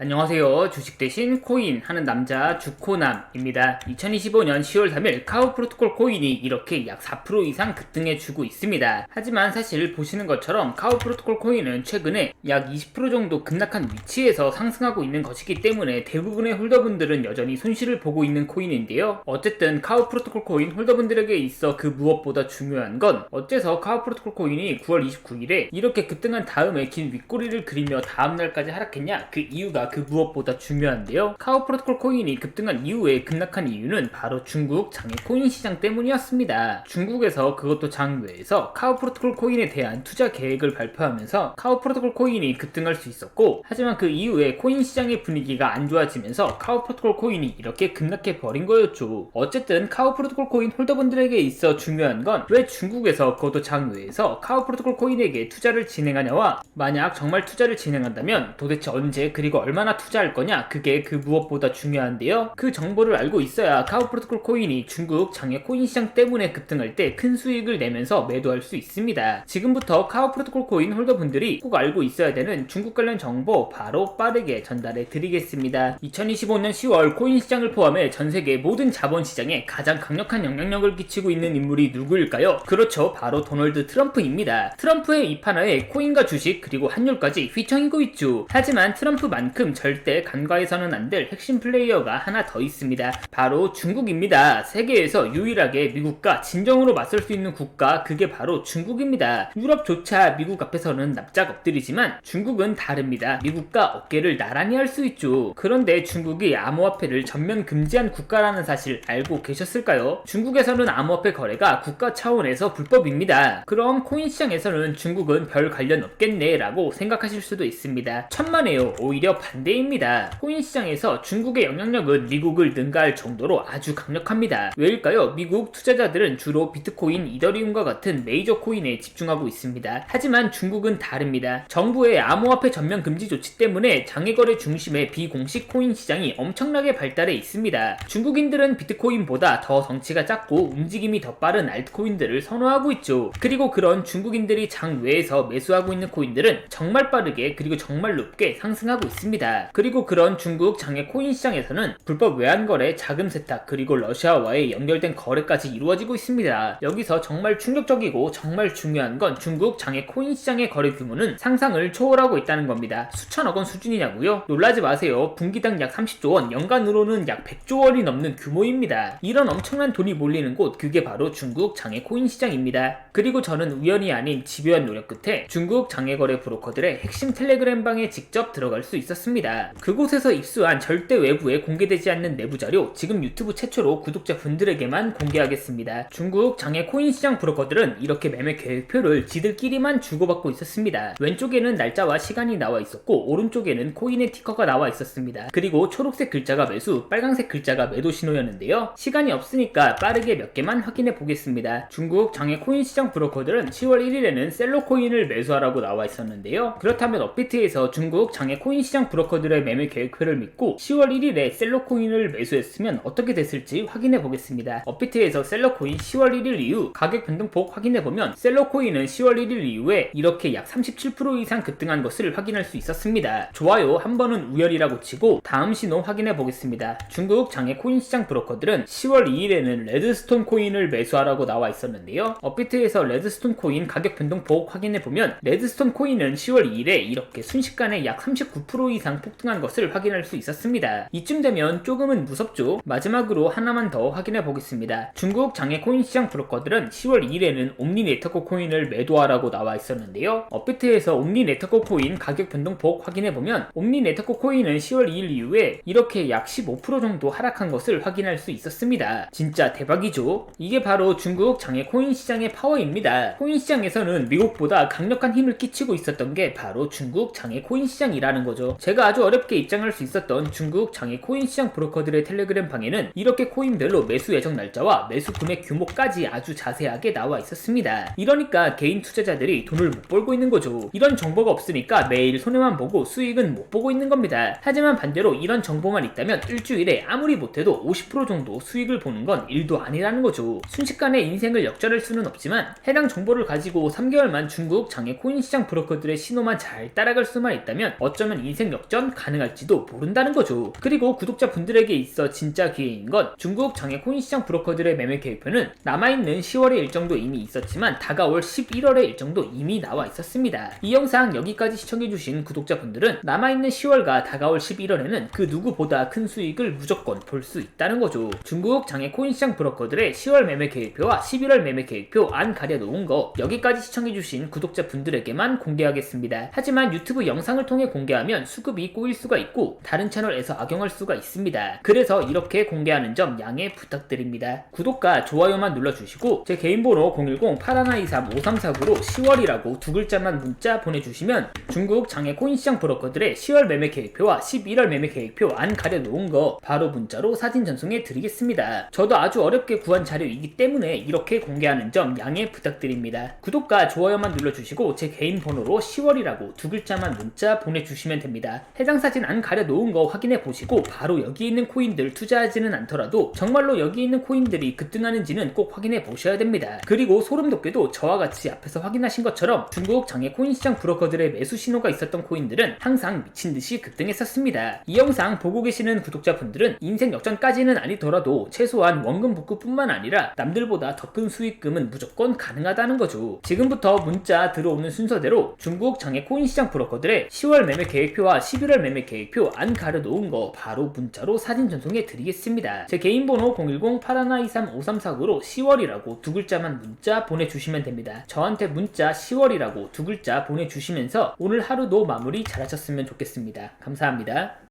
안녕하세요. 주식 대신 코인 하는 남자 주코남입니다. 2025년 10월 3일 카우 프로토콜 코인이 이렇게 약 4% 이상 급등해 주고 있습니다. 하지만 사실 보시는 것처럼 카우 프로토콜 코인은 최근에 약 20% 정도 급락한 위치에서 상승하고 있는 것이기 때문에 대부분의 홀더분들은 여전히 손실을 보고 있는 코인인데요. 어쨌든 카우 프로토콜 코인 홀더분들에게 있어 그 무엇보다 중요한 건 어째서 카우 프로토콜 코인이 9월 29일에 이렇게 급등한 다음에 긴 윗꼬리를 그리며 다음날까지 하락했냐, 그 이유가 그 무엇보다 중요한데요. 카우 프로토콜 코인이 급등한 이후에 급락한 이유는 바로 중국 장외 코인 시장 때문이었습니다. 중국에서 그것도 장외에서 카우 프로토콜 코인에 대한 투자 계획을 발표하면서 카우 프로토콜 코인이 급등할 수 있었고, 하지만 그 이후에 코인 시장의 분위기가 안 좋아지면서 카우 프로토콜 코인이 이렇게 급락해 버린 거였죠. 어쨌든 카우 프로토콜 코인 홀더분들에게 있어 중요한 건 왜 중국에서 그것도 장외에서 카우 프로토콜 코인에게 투자를 진행하냐와, 만약 정말 투자를 진행한다면 도대체 언제 그리고 얼마나 투자할 거냐, 그게 그 무엇보다 중요한데요. 그 정보를 알고 있어야 카우 프로토콜 코인이 중국 장외 코인 시장 때문에 급등할 때 큰 수익을 내면서 매도할 수 있습니다. 지금부터 카우 프로토콜 코인 홀더분들이 꼭 알고 있어야 되는 중국 관련 정보 바로 빠르게 전달해 드리겠습니다. 2025년 10월 코인 시장을 포함해 전 세계 모든 자본 시장에 가장 강력한 영향력을 끼치고 있는 인물이 누구일까요? 그렇죠, 바로 도널드 트럼프입니다. 트럼프의 입하나에 코인과 주식 그리고 환율까지 휘청이고 있죠. 하지만 트럼프만큼 절대 간과해서는 안 될 핵심 플레이어가 하나 더 있습니다. 바로 중국입니다. 세계에서 유일하게 미국과 진정으로 맞설 수 있는 국가, 그게 바로 중국입니다. 유럽조차 미국 앞에서는 납작 엎드리지만 중국은 다릅니다. 미국과 어깨를 나란히 할 수 있죠. 그런데 중국이 암호화폐를 전면 금지한 국가라는 사실 알고 계셨을까요? 중국에서는 암호화폐 거래가 국가 차원에서 불법입니다. 그럼 코인 시장에서는 중국은 별 관련 없겠네 라고 생각하실 수도 있습니다. 천만에요. 오히려 반대입니다. 코인 시장에서 중국의 영향력은 미국을 능가할 정도로 아주 강력합니다. 왜일까요? 미국 투자자들은 주로 비트코인, 이더리움과 같은 메이저 코인에 집중하고 있습니다. 하지만 중국은 다릅니다. 정부의 암호화폐 전면 금지 조치 때문에 장외거래 중심의 비공식 코인 시장이 엄청나게 발달해 있습니다. 중국인들은 비트코인보다 더 덩치가 작고 움직임이 더 빠른 알트코인들을 선호하고 있죠. 그리고 그런 중국인들이 장외에서 매수하고 있는 코인들은 정말 빠르게 그리고 정말 높게 상승하고 있습니다. 그리고 그런 중국 장외 코인 시장에서는 불법 외환거래, 자금 세탁, 그리고 러시아와의 연결된 거래까지 이루어지고 있습니다. 여기서 정말 충격적이고 정말 중요한 건 중국 장외 코인 시장의 거래 규모는 상상을 초월하고 있다는 겁니다. 수천억 원 수준이냐고요? 놀라지 마세요. 분기당 약 30조 원, 연간으로는 약 100조 원이 넘는 규모입니다. 이런 엄청난 돈이 몰리는 곳, 그게 바로 중국 장외 코인 시장입니다. 그리고 저는 우연이 아닌 집요한 노력 끝에 중국 장외거래 브로커들의 핵심 텔레그램 방에 직접 들어갈 수 있었습니다. 그곳에서 입수한 절대 외부에 공개되지 않는 내부 자료, 지금 유튜브 최초로 구독자분들에게만 공개하겠습니다. 중국 장외 코인 시장 브로커들은 이렇게 매매 계획표를 지들끼리만 주고받고 있었습니다. 왼쪽에는 날짜와 시간이 나와 있었고, 오른쪽에는 코인의 티커가 나와 있었습니다. 그리고 초록색 글자가 매수, 빨간색 글자가 매도 신호였는데요. 시간이 없으니까 빠르게 몇 개만 확인해 보겠습니다. 중국 장외 코인 시장 브로커들은 10월 1일에는 셀러 코인을 매수하라고 나와 있었는데요. 그렇다면 업비트에서 중국 장외 코인 시장 브로커들의 매매 계획표를 믿고 10월 1일에 셀러 코인을 매수했으면 어떻게 됐을지 확인해 보겠습니다. 업비트에서 셀러 코인 10월 1일 이후 가격 변동폭 확인해 보면 셀러 코인은 10월 1일 이후에 이렇게 약 37% 이상 급등한 것을 확인할 수 있었습니다. 좋아요, 한 번은 우열이라고 치고 다음 신호 확인해 보겠습니다. 중국 장외 코인 시장 브로커들은 10월 2일에는 레드스톤 코인을 매수하라고 나와 있었는데요. 업비트에서 레드스톤 코인 가격 변동폭 확인해 보면 레드스톤 코인은 10월 2일에 이렇게 순식간에 약 39% 이상 폭등한 것을 확인할 수 있었습니다. 이쯤 되면 조금은 무섭죠? 마지막으로 하나만 더 확인해 보겠습니다. 중국 장외 코인 시장 브로커들은 10월 2일에는 옴니 네트워크 코인을 매도하라고 나와 있었는데요. 업비트에서 옴니 네트워크 코인 가격 변동폭 확인해 보면 옴니 네트워크 코인은 10월 2일 이후에 이렇게 약 15% 정도 하락한 것을 확인할 수 있었습니다. 진짜 대박이죠? 이게 바로 중국 장외 코인 시장의 파워입니다. 코인 시장에서는 미국보다 강력한 힘을 끼치고 있었던 게 바로 중국 장외 코인 시장이라는 거죠. 제가 아주 어렵게 입장할 수 있었던 중국 장외 코인 시장 브로커들의 텔레그램 방에는 이렇게 코인별로 매수 예정 날짜와 매수 금액 규모까지 아주 자세하게 나와 있었습니다. 이러니까 개인 투자자들이 돈을 못 벌고 있는 거죠. 이런 정보가 없으니까 매일 손해만 보고 수익은 못 보고 있는 겁니다. 하지만 반대로 이런 정보만 있다면 일주일에 아무리 못해도 50% 정도 수익을 보는 건 일도 아니라는 거죠. 순식간에 인생을 역전할 수는 없지만 해당 정보를 가지고 3개월만 중국 장외 코인 시장 브로커들의 신호만 잘 따라갈 수만 있다면 어쩌면 인생 역전 역전 가능할지도 모른다는 거죠. 그리고 구독자분들에게 있어 진짜 기회인 건 중국 장외 코인 시장 브로커들의 매매 계획표는 남아있는 10월의 일정도 이미 있었지만 다가올 11월의 일정도 이미 나와 있었습니다. 이 영상 여기까지 시청해주신 구독자분들은 남아있는 10월과 다가올 11월에는 그 누구보다 큰 수익을 무조건 볼 수 있다는 거죠. 중국 장외 코인 시장 브로커들의 10월 매매 계획표와 11월 매매 계획표 안 가려놓은 거 여기까지 시청해주신 구독자분들에게만 공개하겠습니다. 하지만 유튜브 영상을 통해 공개하면 수급이 꼬일 수가 있고 다른 채널에서 악용할 수가 있습니다. 그래서 이렇게 공개하는 점 양해 부탁드립니다. 구독과 좋아요만 눌러주시고 제 개인 번호 010-8123-5349로 10월이라고 두 글자만 문자 보내주시면 중국 장외 코인 시장 브로커들의 10월 매매 계획표와 11월 매매 계획표 안 가려놓은 거 바로 문자로 사진 전송해 드리겠습니다. 저도 아주 어렵게 구한 자료이기 때문에 이렇게 공개하는 점 양해 부탁드립니다. 구독과 좋아요만 눌러주시고 제 개인 번호로 10월이라고 두 글자만 문자 보내주시면 됩니다. 해당 사진 안 가려놓은 거 확인해 보시고 바로 여기 있는 코인들 투자하지는 않더라도 정말로 여기 있는 코인들이 급등하는지는 꼭 확인해 보셔야 됩니다. 그리고 소름 돋게도 저와 같이 앞에서 확인하신 것처럼 중국 장외 코인 시장 브로커들의 매수 신호가 있었던 코인들은 항상 미친듯이 급등했었습니다. 이 영상 보고 계시는 구독자분들은 인생 역전까지는 아니더라도 최소한 원금 복구뿐만 아니라 남들보다 더 큰 수익금은 무조건 가능하다는 거죠. 지금부터 문자 들어오는 순서대로 중국 장외 코인 시장 브로커들의 10월 매매 계획표와 11월 매매 계획표 안 가려놓은 거 바로 문자로 사진 전송해 드리겠습니다. 제 개인 번호 010-8123-5349로 10월이라고 두 글자만 문자 보내주시면 됩니다. 저한테 문자 10월이라고 두 글자 보내주시면서 오늘 하루도 마무리 잘하셨으면 좋겠습니다. 감사합니다.